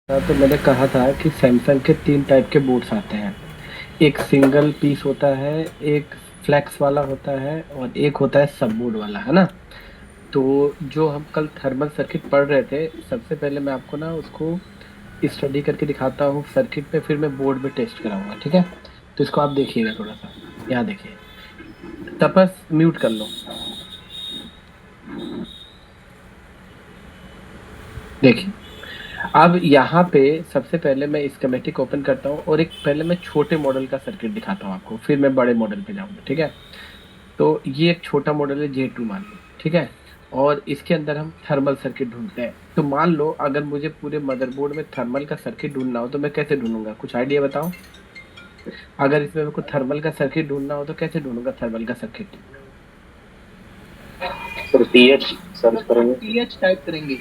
हाँ, तो मैंने कहा था कि सैमसंग के 3 टाइप के बोर्ड्स आते हैं। एक सिंगल पीस होता है, एक फ्लेक्स वाला होता है और एक होता है सब बोर्ड वाला, है ना। तो जो हम कल थर्मल सर्किट पढ़ रहे थे, सबसे पहले मैं आपको ना उसको स्टडी करके दिखाता हूँ सर्किट पे, फिर मैं बोर्ड पे टेस्ट कराऊंगा, ठीक है। तो इसको आप देखिएगा थोड़ा सा, यहाँ देखिए। तपस म्यूट कर लो। देखिए, अब यहाँ पे सबसे पहले मैं स्कीमेटिक ओपन करता हूँ और एक पहले मैं छोटे मॉडल का सर्किट दिखाता हूँ आपको, फिर मैं बड़े मॉडल पे जाऊंगा, ठीक है। तो ये एक छोटा मॉडल है J2 मान लो, ठीक है। और इसके अंदर हम थर्मल सर्किट ढूंढते हैं। तो मान लो अगर मुझे पूरे मदरबोर्ड में थर्मल का सर्किट ढूंढना हो तो मैं कैसे ढूंढूंगा, कुछ आइडिया बताओ। अगर इसमें मेरे को थर्मल का सर्किट ढूंढना हो तो कैसे ढूंढूंगा थर्मल का सर्किट। सर टीएच सर्च करेंगे। टीएच टाइप करेंगे।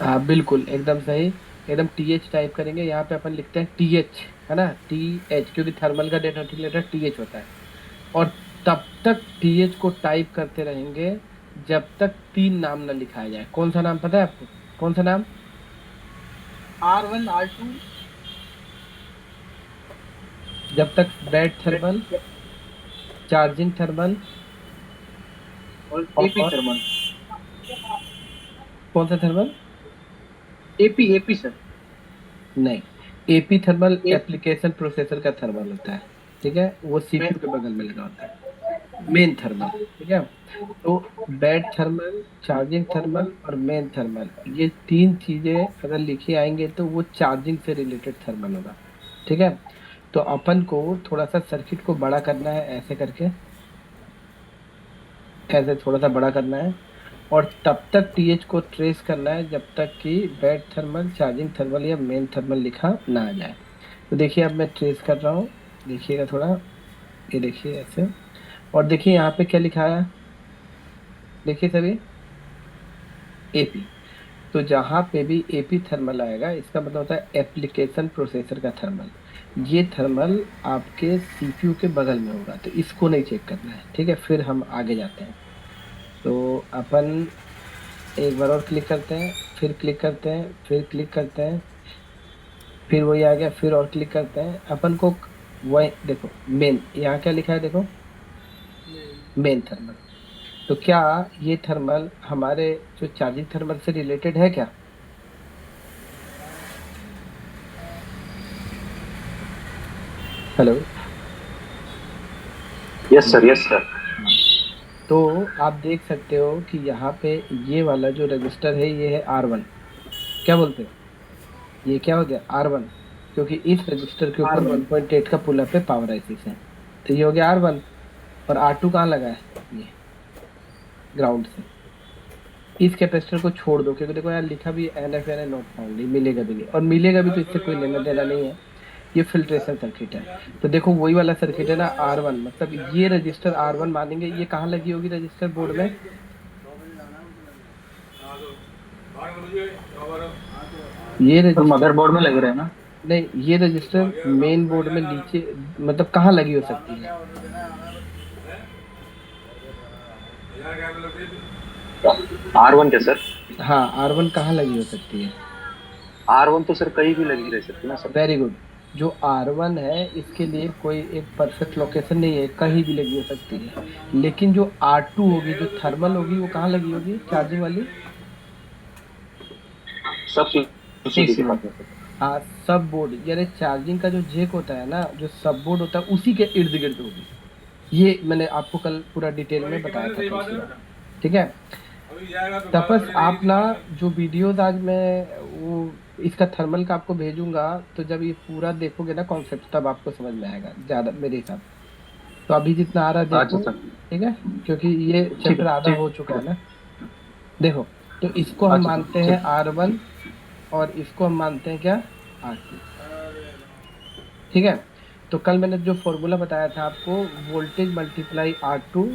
हाँ बिल्कुल, एकदम सही। एकदम TH टाइप करेंगे, यहाँ पे अपन लिखते हैं TH, है ना, TH, क्योंकि थर्मल का डेटा लेटर TH होता है। और तब तक TH को टाइप करते रहेंगे जब तक 3 नाम ना लिखाया जाए। कौन सा नाम पता है आपको, कौन सा नाम। R1 R2 जब तक बैट थर्मल, चार्जिंग थर्मल और एपी और थर्मल। कौन सा थर्मल। AP AP sir. नहीं, AP थर्मल ए एप्लीकेशन प्रोसेसर का थर्मल होता है, ठीक है। वो मैं CPU के बगल में लगा होता है, मेन थर्मल, ठीक है। तो बैट थर्मल, चार्जिंग थर्मल और मेन थर्मल, ये 3 चीजें अगर लिखी आएंगे तो वो चार्जिंग से रिलेटेड थर्मल होगा, ठीक है। तो अपन को थोड़ा सा सर्किट को बड़ा करना है, ऐसे करके, ऐसे थोड़ा सा बड़ा करना है। और तब तक TH को ट्रेस करना है जब तक कि बैट थर्मल, चार्जिंग थर्मल या मेन थर्मल लिखा ना आ जाए। तो देखिए अब मैं ट्रेस कर रहा हूँ, देखिएगा थोड़ा, ये देखिए ऐसे। और देखिए यहाँ पे क्या लिखा है, देखिए सभी, AP। तो जहां पे भी AP थर्मल आएगा इसका मतलब होता है एप्लीकेशन प्रोसेसर का थर्मल। ये थर्मल आपके CPU के बगल में होगा, तो इसको नहीं चेक करना है, ठीक है। फिर हम आगे जाते हैं। तो अपन एक बार और क्लिक करते हैं, फिर क्लिक करते हैं, फिर क्लिक करते हैं, फिर वही आ गया, फिर और क्लिक करते हैं अपन को। वही देखो मेन, यहाँ क्या लिखा है देखो, मेन थर्मल। तो क्या ये थर्मल हमारे जो चार्जिंग थर्मल से रिलेटेड है क्या। Hello. Yes sir, yes sir. हाँ। तो आप देख सकते हो कि यहाँ पे ये वाला जो रजिस्टर है ये है R1। क्या बोलते हो, ये क्या हो गया R1, क्योंकि इस रजिस्टर के ऊपर R1। 1.8 का पुल अप है, पावर IC से। तो ये हो गया R1। और R2 कहाँ लगा है, ये ग्राउंड से। इस कैपेसिटर को छोड़ दो, क्योंकि देखो यार लिखा भी NF नॉट फाउंड, नहीं मिलेगा भी नहीं, और मिलेगा भी तो इससे कोई लेना देना नहीं है। ये फिल्ट्रेशन सर्किट है। तो देखो वही वाला सर्किट है ना R1, मतलब ये रजिस्टर R1 मानेंगे, ये कहाँ लगी होगी रजिस्टर बोर्ड में। ये तो रजिस्टर, मदरबोर्ड में लग रहे हैं ना। नहीं ये रजिस्टर मेन बोर्ड में नीचे, मतलब कहाँ लगी हो सकती है। R1 क्या सर? हाँ R1 कहाँ लगी हो सकती है। R1 तो सर कहीं भी लगी रह सकती है ना सर। Very good. जो R1 है इसके लिए कोई एक परफेक्ट लोकेशन नहीं है, कहीं भी लगी हो सकती है। लेकिन जो R2 होगी, जो थर्मल होगी, वो कहाँ लगी होगी चार्जिंग वाली। सब एक पीसीबी के पास मिनट। में सर। हाँ, सब बोर्ड यानी चार्जिंग का जो जेक होता है ना, जो सब बोर्ड होता है उसी के इर्द गिर्द होगी। ये मैंने आपको कल पूरा डिटेल में बताया था कल सुबह, ठीक है। तपस आप ना, जो वीडियोस आज मैं वो इसका थर्मल का आपको भेजूंगा, तो जब ये पूरा देखोगे ना कॉन्सेप्ट, तब आपको समझ में आएगा ज्यादा मेरे हिसाब से। तो अभी जितना आ रहा है अच्छा देखो, सर। ठीक है, क्योंकि ये ठीक है, चैप्टर आधा ठीक हो चुका है। है ना। देखो, तो इसको हम अच्छा सर, मानते हैं ठीक। R1 और इसको हम मानते हैं क्या, R2, ठीक है। तो कल मैंने जो फॉर्मूला बताया था आपको, voltage multiply R2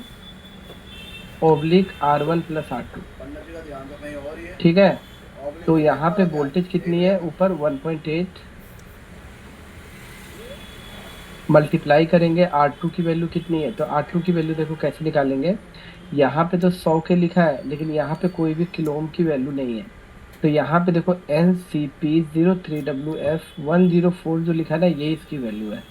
oblique R1 plus R2, ठीक है। तो यहाँ पे वोल्टेज कितनी है ऊपर 1.8, मल्टीप्लाई करेंगे R2 की वैल्यू कितनी है, तो R2 की वैल्यू देखो कैसे निकालेंगे। यहाँ पे तो 100 के लिखा है, लेकिन यहाँ पे कोई भी किलो ओम की वैल्यू नहीं है, तो यहाँ पे देखो NCP03WF104 जो लिखा है ना, ये इसकी वैल्यू है।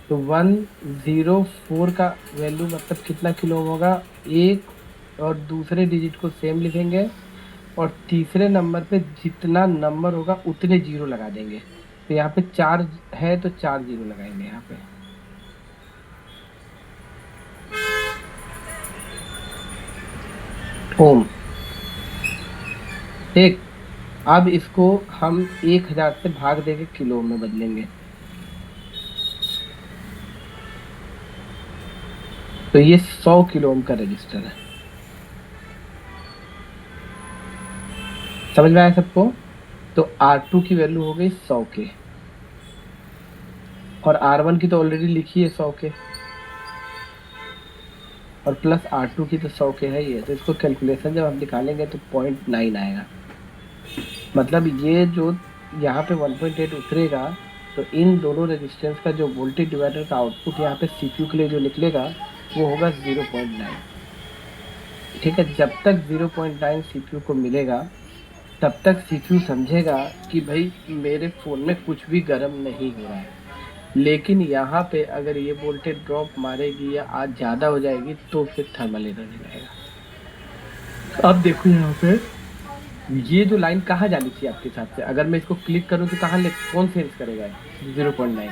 तो 104 का वैल्यू मतलब कितना किलो ओम होगा, एक, और दूसरे डिजिट को सेम लिखेंगे, और तीसरे नंबर पे जितना नंबर होगा उतने जीरो लगा देंगे। तो यहाँ पे 4 है तो 4 जीरो लगाएंगे यहाँ पे। ओम, ठीक। अब इसको हम 1000 से भाग देके किलो में बदलेंगे। तो ये 100 किलो ओम का रजिस्टर है। समझ में आया सबको? तो R2 की वैल्यू हो गई 100 के, और R1 की तो ऑलरेडी लिखी है 100 के, और प्लस R2 की तो 100 के है ही है। तो इसको कैलकुलेशन जब हम निकालेंगे तो 0.9 आएगा। मतलब ये जो यहाँ पे 1.8 उतरेगा, तो इन दोनों रेजिस्टेंस का जो वोल्टेज डिवाइडर का आउटपुट यहाँ पे CPU के लिए जो निकलेगा वो होगा 0.9। ठीक है, जब तक 0.9 CPU को मिलेगा तब तक CPU समझेगा कि भाई मेरे फ़ोन में कुछ भी गर्म नहीं हो रहा है। लेकिन यहाँ पे अगर ये वोल्टेज ड्रॉप मारेगी या आज ज़्यादा हो जाएगी तो फिर थर्मल एरर जाएगा। अब देखो यहाँ पे ये जो लाइन कहाँ जानी चाहिए आपके हिसाब से? अगर मैं इसको क्लिक करूँ तो कहाँ कौन सेंस करेगा 0.9?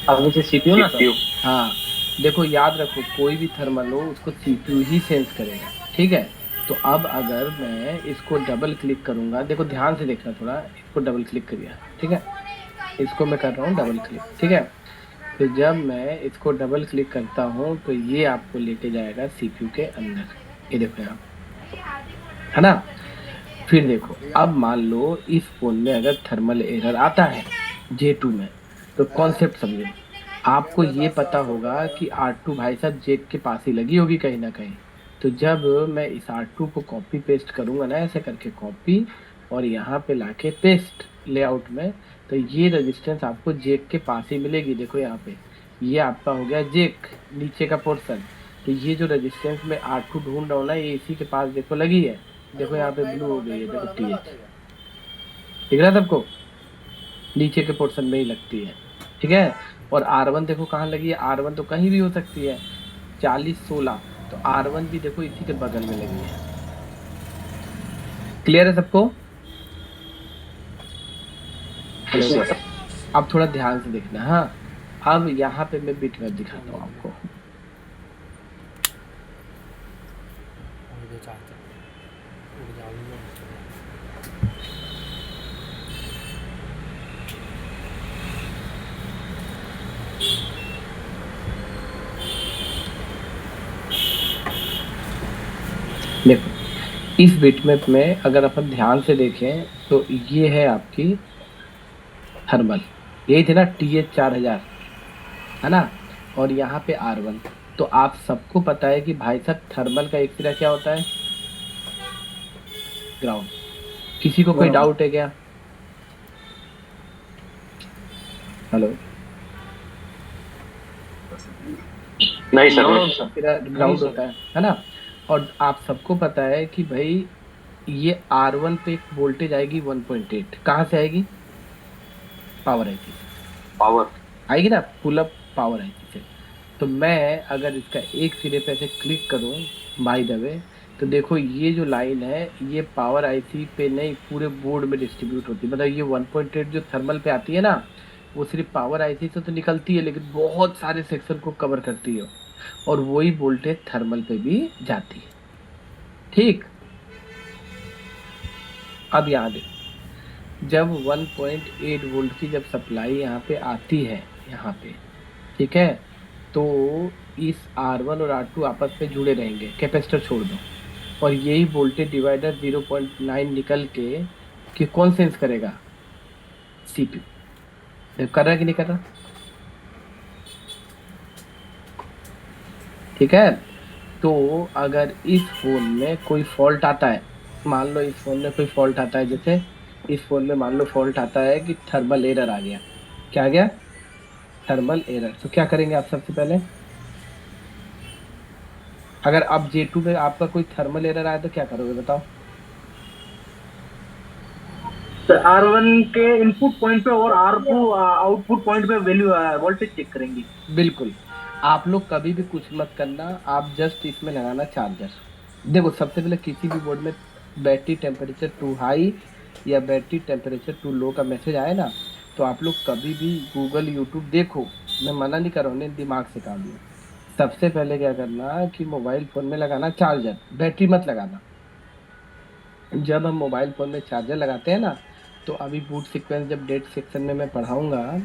अब नीचे CPU ना सर? हाँ, देखो याद रखो, कोई भी थर्मल हो उसको CPU ही सेंस करेगा। ठीक है, तो अब अगर मैं इसको डबल क्लिक करूंगा, देखो ध्यान से देखना थोड़ा, इसको डबल क्लिक करिए। ठीक है, इसको मैं कर रहा हूँ डबल क्लिक। ठीक है, तो जब मैं इसको डबल क्लिक करता हूँ तो ये आपको लेके जाएगा CPU के अंदर। ये देखो यहाँ, है ना? फिर देखो, अब मान लो इस फोन में अगर थर्मल एरर आता है J2 में, तो कॉन्सेप्ट समझो। आपको ये पता होगा कि R2 भाई साहब जेक के पास ही लगी होगी कहीं ना कहीं। तो जब मैं इस R2 को कॉपी पेस्ट करूंगा ना, ऐसे करके कॉपी और यहाँ पे लाके पेस्ट लेआउट में, तो ये रेजिस्टेंस आपको जेक के पास ही मिलेगी। देखो यहाँ पे ये आपका हो गया जेक, नीचे का पोर्शन। तो ये जो रेजिस्टेंस में R2 ढूंढ रहा हूँ ना, ये इसी के पास देखो लगी है। देखो यहाँ पे ब्लू हो गई है, देखो TH, ठीक है ना सबको? नीचे के पोर्शन में ही लगती है। ठीक है, और R1 देखो कहाँ लगी है, R1 तो कहीं भी हो सकती है, 40-16, तो R1 भी देखो इसी के बगल में लगी है। क्लियर है सबको? हेलो, अब थोड़ा ध्यान से देखना। हाँ, अब यहाँ पे मैं बिट मैप दिखाता हूँ आपको। देखो, इस बिटमैप में अगर अपन ध्यान से देखें तो ये है आपकी थर्मल, यही थे ना TH 4000, है ना? और यहाँ पे R1। तो आप सबको पता है कि भाई साहब थर्मल का एक सिरा क्या होता है, ग्राउंड। किसी को कोई डाउट है क्या? हेलो, नहीं सर, ग्राउंड होता है ना? और आप सबको पता है कि भाई ये R1 पे एक वोल्टेज आएगी 1.8, कहाँ से आएगी? पावर आईसी से पावर आएगी ना, पुल अप पावर आईसी से। तो मैं अगर इसका एक सिरे पे ऐसे क्लिक करूं बाय द वे, तो देखो ये जो लाइन है ये पावर आईसी पे नहीं, पूरे बोर्ड में डिस्ट्रीब्यूट होती है। मतलब ये 1.8 जो थर्मल पे आती है ना, वो सिर्फ पावर आईसी से तो निकलती है, लेकिन बहुत सारे सेक्शन को कवर करती है, और वही वोल्टेज थर्मल पे भी जाती है। ठीक, अब यहाँ देखो, जब 1.8 वोल्ट की जब सप्लाई यहाँ पे आती है, यहाँ पे, ठीक है, तो इस R1 और R2 आपस में जुड़े रहेंगे, कैपेसिटर छोड़ दो, और यही वोल्टेज डिवाइडर 0.9 निकल के कि कौन सेंस करेगा? CPU। कर रहा है कि नहीं कर रहा? ठीक है, तो अगर इस फोन में कोई फॉल्ट आता है, मान लो इस फोन में कोई फॉल्ट आता है, जैसे इस फोन में मान लो फॉल्ट आता है कि थर्मल एरर आ गया। क्या आ गया? Thermal error. तो क्या करेंगे आप सबसे पहले? अगर आप J2 में आपका कोई थर्मल एरर आया तो क्या करोगे बताओ? तो R1 के इनपुट पॉइंट पे और R2 आउटपुट पॉइंट पे वैल्यू वोल्टेज चेक करेंगे। बिल्कुल। आप लोग कभी भी कुछ मत करना, आप जस्ट इसमें लगाना चार्जर। देखो सबसे पहले किसी भी बोर्ड में बैटरी टेम्परेचर टू हाई या बैटरी टेम्परेचर टू लो का मैसेज आए ना, तो आप लोग कभी भी गूगल यूट्यूब देखो, मैं मना नहीं कर रहा हूँ, नहीं, दिमाग से काम लो। सबसे पहले क्या करना कि मोबाइल फोन में लगाना चार्जर, बैटरी मत लगाना। जब हम मोबाइल फोन में चार्जर लगाते हैं ना, तो अभी बूट सीक्वेंस जब डेट सेक्शन में मैं पढ़ाऊंगा,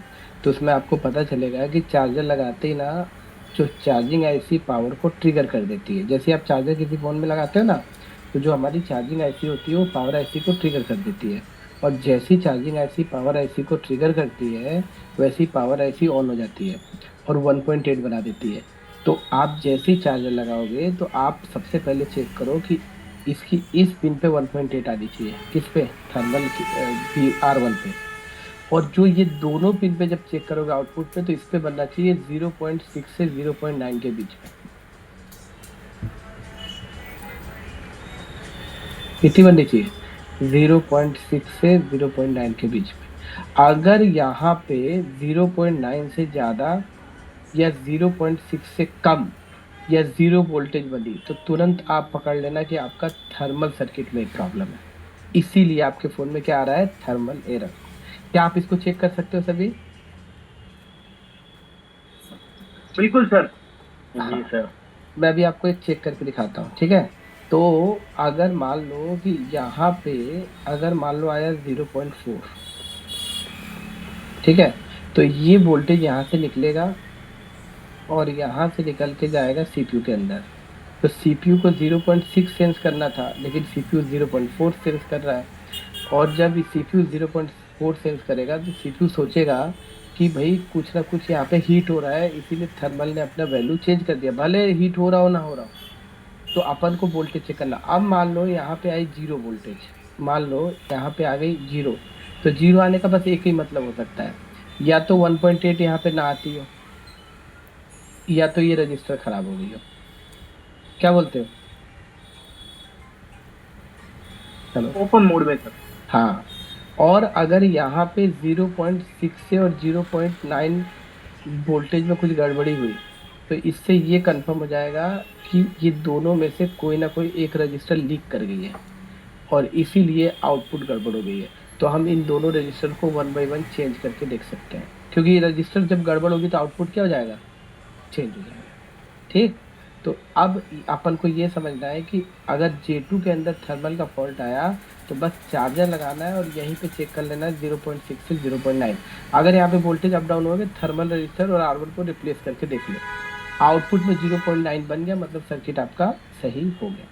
तो उसमें आपको पता चलेगा कि चार्जर लगाते ही ना, जो चार्जिंग आईसी पावर को ट्रिगर कर देती है। जैसे आप चार्जर किसी फोन में लगाते हो ना, तो जो हमारी चार्जिंग आईसी होती है वो पावर आईसी को ट्रिगर कर देती है। और जैसी चार्जिंग आईसी पावर आईसी को ट्रिगर करती है, वैसी पावर आईसी ऑन हो जाती है और 1.8 बना देती है। तो आप जैसे ही चार्जर लगाओगे, तो आप सबसे पहले चेक करो कि इसकी इस पिन पे 1.8 आनी चाहिए, किस पे, थर्मल की R1 पे। और जो ये दोनों पिन पे जब चेक करोगे आउटपुट पे, तो इस पे बनना चाहिए 0.6 से 0.9 के बीच में। कितनी बननी चाहिए? 0.6 से 0.9 के बीच में। अगर यहाँ पे 0.9 से ज्यादा या 0.6 से कम या 0 वोल्टेज बनी, तो तुरंत आप पकड़ लेना कि आपका थर्मल सर्किट में एक प्रॉब्लम है। इसीलिए आपके फोन में क्या आ रहा है? Thermal error. क्या आप इसको चेक कर सकते हो सभी? बिल्कुल सर। हाँ, जी सर। मैं अभी आपको एक चेक करके दिखाता हूँ, ठीक है? तो अगर मान लो कि यहाँ पे, अगर मान लो आया 0.4, ठीक है, तो ये वोल्टेज यहाँ से निकलेगा और यहाँ से निकल के जाएगा सीपीयू के अंदर। तो सीपीयू को 0.6 सेंस करना था, लेकिन सीपीयू 0.4 सेंस कर रहा है। और जब सीपीयू 0.4 सेंस करेगा, तो सीपीयू सोचेगा कि भाई कुछ ना कुछ यहाँ पे हीट हो रहा है, इसीलिए थर्मल ने अपना वैल्यू चेंज कर दिया, भले हीट हो रहा हो ना हो रहा हो। तो अपन को वोल्टेज चेक करना। अब मान लो यहाँ पे आई 0 वोल्टेज, मान लो यहाँ पे आ गई 0, तो 0 आने का बस एक ही मतलब हो सकता है, या तो 1.8 यहाँ पे ना आती हो, या तो ये रजिस्टर खराब हो गई हो। क्या बोलते हो? चलो। ओपन मोड में सर। हाँ, और अगर यहाँ पे 0.6 से और 0.9 वोल्टेज में कुछ गड़बड़ी हुई, तो इससे ये कंफर्म हो जाएगा कि ये दोनों में से कोई ना कोई एक रजिस्टर लीक कर गई है और इसीलिए आउटपुट गड़बड़ हो गई है। तो हम इन दोनों रजिस्टर को 1 बाय 1 चेंज करके देख सकते हैं, क्योंकि ये रजिस्टर जब गड़बड़ होगी तो आउटपुट क्या हो जाएगा? चेंज हो जाएगा। ठीक। तो अब अपन को ये समझना है कि अगर J2 के अंदर थर्मल का फॉल्ट आया, तो बस चार्जर लगाना है और यहीं पे चेक कर लेना है 0.6 से 0.9। अगर यहाँ पे वोल्टेज अप डाउन हो गया, थर्मल रजिस्टर और R1 को रिप्लेस करके देख लो, आउटपुट में 0.9 बन गया, मतलब सर्किट आपका सही हो गया।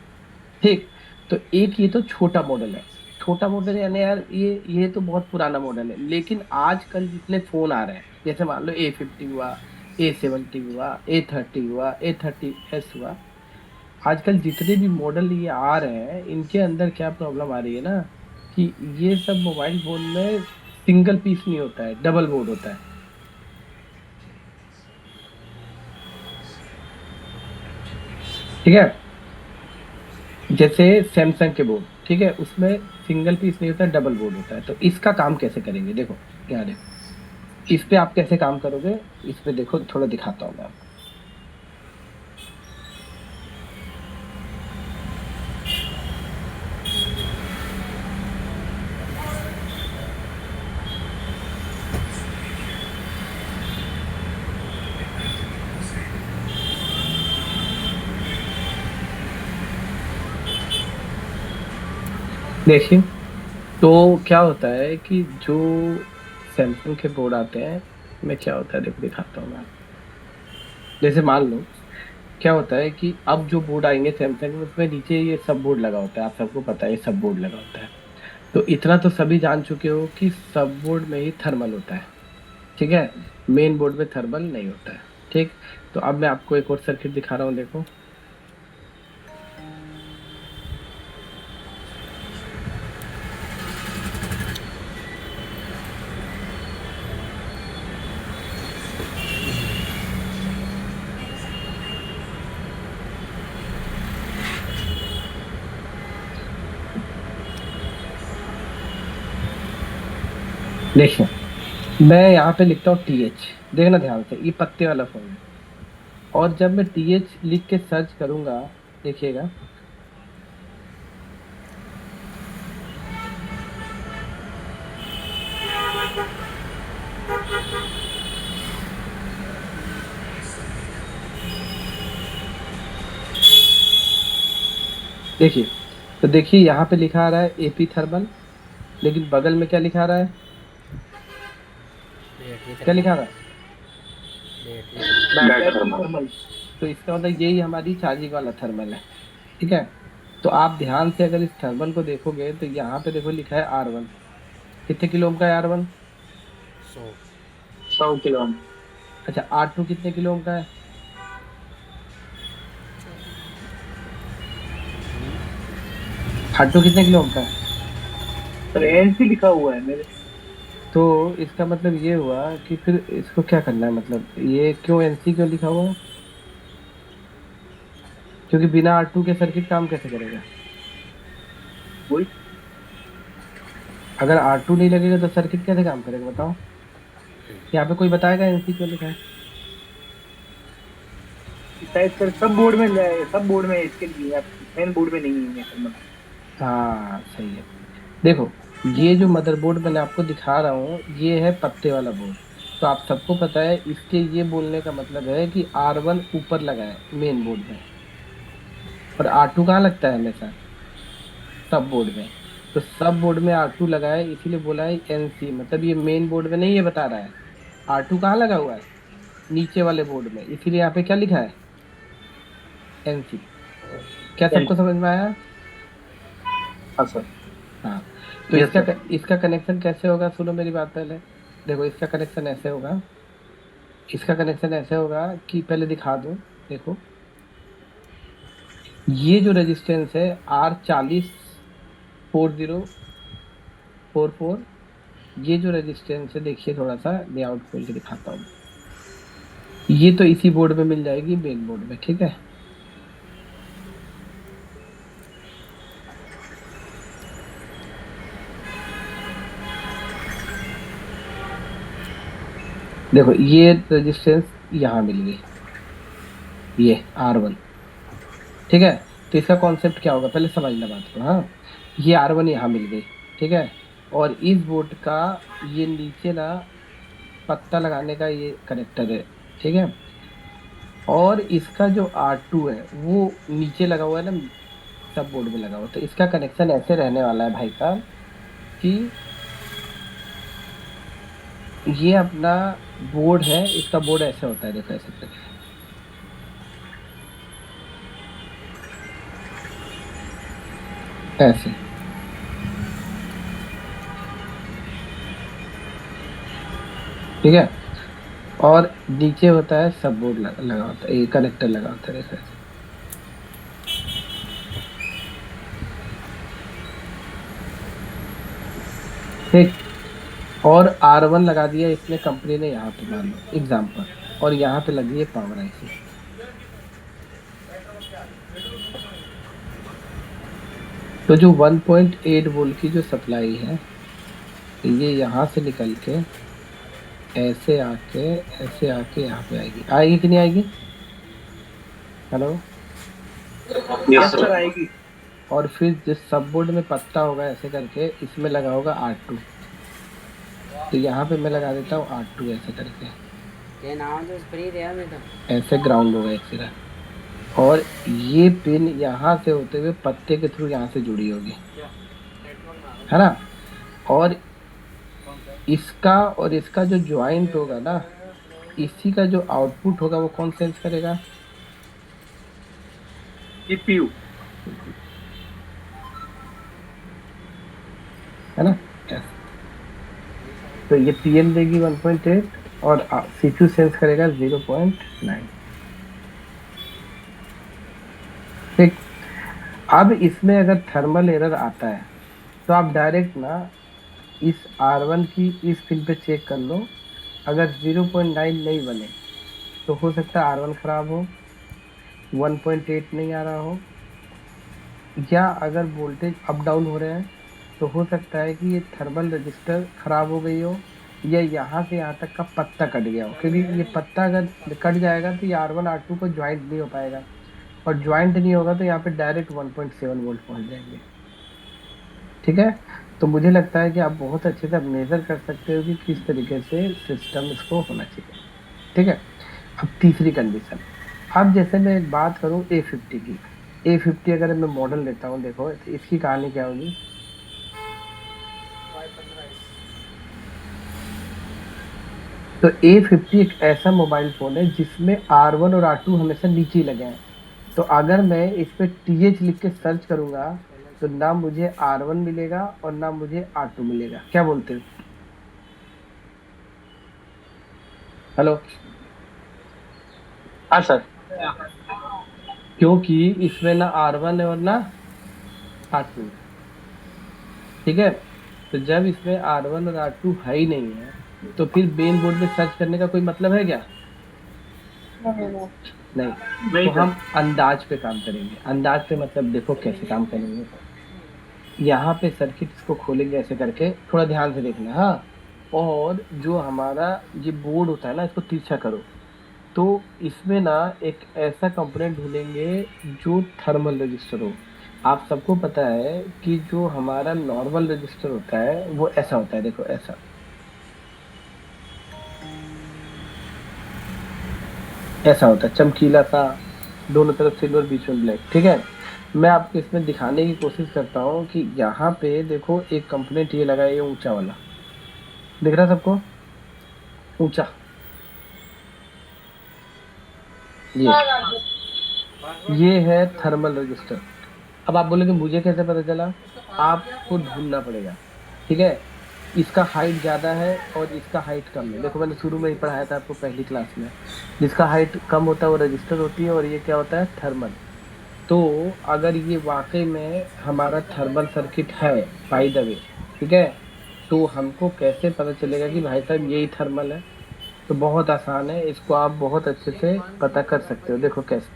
ठीक। तो एक ये तो छोटा मॉडल है। छोटा मॉडल यानी यार ये तो बहुत पुराना मॉडल है, लेकिन आजकल जितने फोन आ रहे हैं, जैसे मान लो A50 हुआ, A70 हुआ, A30 हुआ, A30s हुआ, आजकल जितने भी मॉडल ये आ रहे हैं, इनके अंदर क्या प्रॉब्लम आ रही है ना, कि ये सब मोबाइल फोन में सिंगल पीस नहीं होता है, डबल बोर्ड होता है। ठीक है? जैसे सैमसंग के बोर्ड, ठीक है, उसमें सिंगल पीस नहीं होता है, डबल बोर्ड होता है। तो इसका काम कैसे करेंगे? देखो, यहाँ देखो, इस पे आप कैसे काम करोगे, इस पे देखो, थोड़ा दिखाता हूँ मैं आपको। देखिए, तो क्या होता है कि जो सैमसंग के बोर्ड आते हैं, में क्या होता है, देखो दिखाता हूँ मैं आपको। जैसे मान लो क्या होता है कि अब जो बोर्ड आएंगे सैमसंग में, उसमें नीचे ये सब बोर्ड लगा होता है, आप सबको पता है ये सब बोर्ड लगा होता है। तो इतना तो सभी जान चुके हो कि सब बोर्ड में ही थर्मल होता है, ठीक है, मेन बोर्ड में थर्मल नहीं होता है। ठीक। तो अब मैं आपको एक और सर्किट दिखा रहा हूँ, देखो। देखिए मैं यहाँ पे लिखता हूँ TH, देखना ध्यान से, ये पत्ते वाला फोन है। और जब मैं TH लिख के सर्च करूंगा, देखिएगा देखिए, तो देखिए यहाँ पे लिखा आ रहा है AP थर्मल, लेकिन बगल में क्या लिखा आ रहा है, क्या लिखा आ रहा है? Bat thermal. थर्मल। तो इसका मतलब यही हमारी चार्जिंग वाला थर्मल है, ठीक है। तो आप ध्यान से अगर इस थर्मल को देखोगे तो यहाँ पे देखो लिखा है R1, कितने किलो ओम का है R1? 100 किलो। अच्छा, R2 कितने किलो ओम का है? R2 कितने किलो ओम का है? सर एनसी लिखा हुआ है मेरे। तो इसका मतलब ये हुआ कि फिर इसको क्या करना है, मतलब ये क्यों NC क्यों लिखा हुआ है? क्योंकि बिना R2 के सर्किट काम कैसे करेगा? वही अगर R2 नहीं लगेगा तो सर्किट कैसे काम करेगा बताओ? यहाँ पे कोई बताएगा NC क्यों लिखा है? शायद सर सब बोर्ड में सब बोर्ड में इसके लिए, मेन बोर्ड में नहीं है थर्मल। हाँ सही है। देखो ये जो मदरबोर्ड मैंने आपको दिखा रहा हूँ ये है पत्ते वाला बोर्ड। तो आप सबको पता है इसके ये बोलने का मतलब है कि R1 ऊपर लगा है मेन बोर्ड में, और R2 कहाँ लगता है हमेशा? सब बोर्ड में। तो सब बोर्ड में R2 लगा है, इसीलिए बोला है NC, मतलब ये मेन बोर्ड में नहीं ये बता रहा है। R2 कहाँ लगा हुआ है? नीचे वाले बोर्ड में, इसीलिए यहाँ पे क्या लिखा है? NC। क्या सबको समझ में आया? हाँ सर। हाँ। तो यस इसका सर। इसका कनेक्शन कैसे होगा, सुनो मेरी बात पहले। देखो इसका कनेक्शन ऐसे होगा, इसका कनेक्शन ऐसे होगा कि पहले दिखा दूं। देखो ये जो रेजिस्टेंस है R4044, ये जो रेजिस्टेंस है, देखिए थोड़ा सा लेआउट खोल के दिखाता हूँ। ये तो इसी बोर्ड में मिल जाएगी, मेन बोर्ड में, ठीक है। देखो ये रेजिस्टेंस यहाँ मिल गई, ये R1, ठीक है। तो इसका कॉन्सेप्ट क्या होगा पहले समझना बात को। हाँ, ये R1 यहाँ मिल गई, ठीक है। और इस बोर्ड का ये नीचे ना पत्ता लगाने का ये कनेक्टर है, ठीक है। और इसका जो R2 है वो नीचे लगा हुआ है ना, सब बोर्ड में लगा हुआ है। तो इसका कनेक्शन ऐसे रहने वाला है भाई साहब कि ये अपना बोर्ड है, इसका बोर्ड ऐसे होता है, देखो ऐसे करके, ऐसे, ठीक है। और नीचे होता है सब बोर्ड लगा होता है, ये कनेक्टर लगा होता है, देखो ऐसे। ठीक। और R1 लगा दिया इसने कंपनी ने यहाँ पे, मान लो एग्जाम्पल, और यहाँ पे लगी है पावर IC। तो जो 1.8 वोल्ट की जो सप्लाई है ये यहाँ से निकल के ऐसे आके, ऐसे आके यहाँ पे आएगी, आएगी कि नहीं आएगी? हेलो। Yes sir sir. आएगी। और फिर जिस सब बोर्ड में पत्ता होगा ऐसे करके, इसमें लगा होगा R2। तो यहाँ पे मैं लगा देता हूँ R2 ऐसे करके, ऐसे ग्राउंड होगा एक सिरा। और ये पिन यहाँ से होते हुए पत्ते के थ्रू यहाँ से जुड़ी होगी, है ना। और इसका और इसका जो ज्वाइंट होगा ना, इसी का जो आउटपुट होगा वो कौन सेंस करेगा? CPU। है ना। Yes। तो ये PN देगी 1.8 और CPU सेंस करेगा 0.9। ठीक। अब इसमें अगर थर्मल एरर आता है तो आप डायरेक्ट ना इस R1 की इस पिन पे चेक कर लो। अगर 0.9 नहीं बने तो हो सकता है R1 खराब हो, 1.8 नहीं आ रहा हो, या अगर वोल्टेज अप डाउन हो रहे हैं तो हो सकता है कि ये थर्मल रजिस्टर खराब हो गई हो, ये यहाँ से यहाँ तक का पत्ता कट गया हो, क्योंकि ये पत्ता अगर कट जाएगा तो ये R1 R2 को ज्वाइंट नहीं हो पाएगा, और ज्वाइंट नहीं होगा तो यहाँ पे डायरेक्ट 1.7 वोल्ट पहुंच जाएंगे। ठीक है, तो मुझे लगता है कि आप बहुत अच्छे से अब मेजर कर सकते हो कि किस तरीके से सिस्टम इसको होना चाहिए। ठीक है, अब तीसरी कंडीशन, अब जैसे मैं एक बात करूं A50 की, A50 अगर मैं मॉडल लेता हूं, देखो तो इसकी कहानी क्या होगी। तो A50 एक ऐसा मोबाइल फोन है जिसमें R1 और R2 हमेशा नीचे ही लगे हैं। तो अगर मैं इस पे TH लिख के सर्च करूंगा तो ना मुझे R1 मिलेगा और ना मुझे R2 मिलेगा। क्या बोलते हो? हेलो। हाँ सर। क्योंकि इसमें ना R1 है और ना R2 है। ठीक है, तो जब इसमें R1 और R2 है ही नहीं है तो फिर मेन बोर्ड में सर्च करने का कोई मतलब है क्या? नहीं। वही तो सर। हम अंदाज पे काम करेंगे। अंदाज पे मतलब देखो कैसे काम करेंगे। यहाँ पे सर्किट इसको खोलेंगे ऐसे करके, थोड़ा ध्यान से देखना, हाँ। और जो हमारा ये बोर्ड होता है ना, इसको तिरछा करो। तो इसमें ना एक ऐसा कंपोनेंट ढूंढेंगे जो थर्मल रजिस्टर हो। आप सबको पता है कि जो हमारा नॉर्मल रजिस्टर होता है वो ऐसा होता है, देखो ऐसा, ऐसा होता है चमकीला सा, दोनों तरफ सिल्वर बीच में ब्लैक। ठीक है, मैं आपको इसमें दिखाने की कोशिश करता हूँ कि यहाँ पे देखो एक कंपोनेंट ये लगा है, ये ऊंचा वाला दिख रहा है सबको, ऊंचा, ये है थर्मल रजिस्टर। अब आप बोलोगे मुझे कैसे पता चला? आपको ढूंढना पड़ेगा। ठीक है, इसका हाइट ज्यादा है और इसका हाइट कम है। देखो मैंने शुरू में ही पढ़ाया था आपको पहली क्लास में, जिसका हाइट कम होता है वो रजिस्टर होती है, और ये क्या होता है? थर्मल। तो अगर ये वाकई में हमारा थर्मल सर्किट है बाय द वे, ठीक है, तो हमको कैसे पता चलेगा कि भाई साहब यही थर्मल है? तो बहुत आसान है, इसको आप बहुत अच्छे से पता कर सकते हो। देखो कैसे,